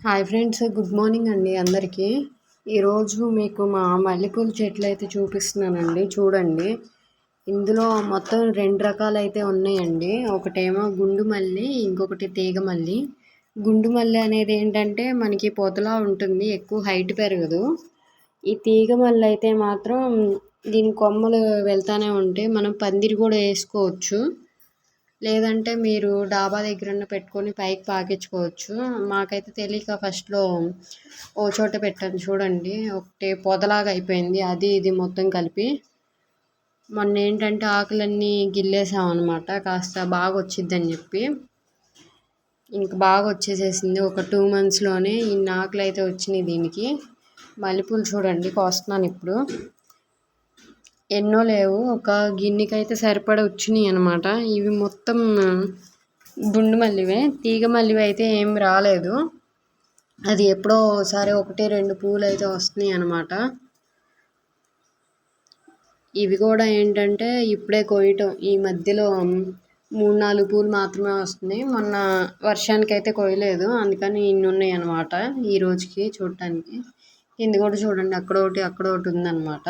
Hi friends, good morning అండి అందరికీ. ఈరోజు మీకు మా మల్లెపూల చెట్లు అయితే చూపిస్తున్నానండి. చూడండి, ఇందులో మొత్తం 2 రకాలు అయితే ఉన్నాయండి. ఒకటేమో గుండు మల్లి, ఇంకొకటి తీగ మల్లి. గుండు మల్లి అనేది ఏంటంటే మనకి పొదలా ఉంటుంది, ఎక్కువ హైట్ పెరగదు. ఈ తీగ మల్లి అయితే మాత్రం దీని కొమ్మలు వెళ్తానే ఉంటాయి. మనం పందిరి కూడా వేసుకోవచ్చు, లేదంటే మీరు డాబా దగ్గరన్న పెట్టుకొని పైకి పాకించుకోవచ్చు. మాకైతే తెలియక ఫస్ట్లో ఓ చోట పెట్టాను. చూడండి, ఒకటి పొదలాగా అయిపోయింది, అది ఇది మొత్తం కలిపి. మొన్న ఏంటంటే ఆకులన్నీ గిల్లేసాం అనమాట, కాస్త బాగా వచ్చిద్దని చెప్పి. ఇంక బాగా వచ్చేసేసింది. ఒక 2 monthsలోనే ఇన్ని ఆకులు అయితే వచ్చినాయి దీనికి. మల్లెపూలు చూడండి కోస్తున్నాను ఇప్పుడు. ఎన్నో లేవు, ఒక గిన్నెకైతే సరిపడా వచ్చినాయి అనమాట. ఇవి మొత్తం గుండు మల్లివే. తీగ మల్లివి అయితే ఏం రాలేదు, అది ఎప్పుడో ఒకసారి 1-2 పూలు అయితే వస్తున్నాయి అనమాట. ఇవి కూడా ఏంటంటే ఇప్పుడే కోయటం, ఈ మధ్యలో 3-4 పూలు మాత్రమే వస్తున్నాయి. మొన్న వర్షానికి అయితే కోయలేదు, అందుకని ఇన్ని ఉన్నాయి అనమాట ఈ రోజుకి చూడటానికి. ఇది కూడా చూడండి, అక్కడ ఒకటి ఉందన్నమాట.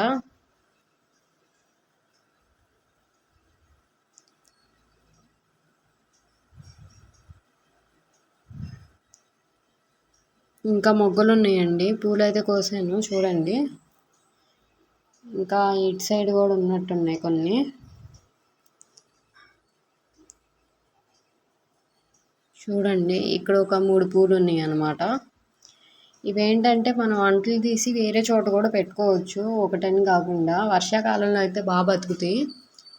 ఇంకా మొగ్గలు ఉన్నాయండి, పూలు అయితే కోసాను చూడండి. ఇంకా ఇటు సైడ్ కూడా ఉన్నట్టున్నాయి కొన్ని. చూడండి, ఇక్కడ ఒక 3 పూలు ఉన్నాయి అన్నమాట. ఇవేంటంటే మనం అంట్లు తీసి వేరే చోట కూడా పెట్టుకోవచ్చు, ఒకటని కాకుండా. వర్షాకాలంలో అయితే బాగా బతుకుతాయి.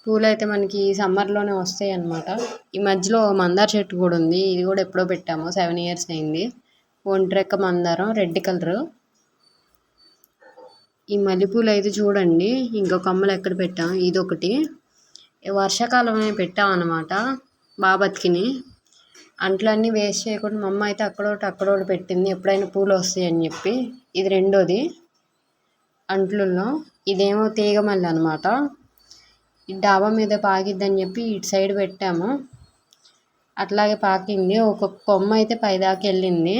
పూలు అయితే మనకి సమ్మర్లోనే వస్తాయి అన్నమాట. ఈ మధ్యలో మందార చెట్టు కూడా ఉంది, ఇది కూడా ఎప్పుడో పెట్టాము, 7 years అయింది. ఒంట్రెక్క మందారం, రెడ్ కలరు. ఈ మల్లెపూలు అయితే చూడండి, ఇంకో కొమ్మలు ఎక్కడ పెట్టాము, ఇదొకటి. వర్షాకాలమే పెట్టామన్నమాట, బాగా బతికినాయి. అంట్లన్నీ వేస్ట్ చేయకుండా మా అమ్మ అయితే అక్కడోటి పెట్టింది, ఎప్పుడైనా పూలు వస్తాయని చెప్పి. ఇది రెండోది అంట్లలో. ఇదేమో తీగ మల్లి అనమాట. ఈ డాబా మీద పాకిద్దని చెప్పి ఇటు సైడ్ పెట్టాము, అట్లాగే పాకింది. ఒక కొమ్మ అయితే పైదాకా వెళ్ళింది,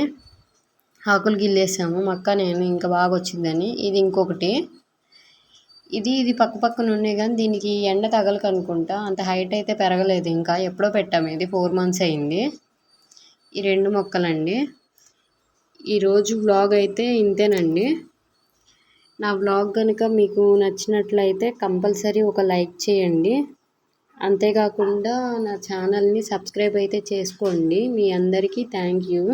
ఆకులు గిల్లేసాము మక్క నేను, ఇంకా బాగా వచ్చిందని. ఇది ఇంకొకటి. ఇది పక్కన ఉన్నాయి, కానీ దీనికి ఎండ తగలక అనుకుంటా అంత హైట్ అయితే పెరగలేదు. ఇంకా ఎప్పుడో పెట్టాము, ఇది 4 months అయింది. ఈ 2 మొక్కలండి. ఈరోజు వ్లాగ్ అయితే ఇంతేనండి. నా వ్లాగ్ కనుక మీకు నచ్చినట్లయితే కంపల్సరీ ఒక లైక్ చేయండి. అంతేకాకుండా నా ఛానల్ని సబ్స్క్రైబ్ అయితే చేసుకోండి. మీ అందరికీ థ్యాంక్ యూ.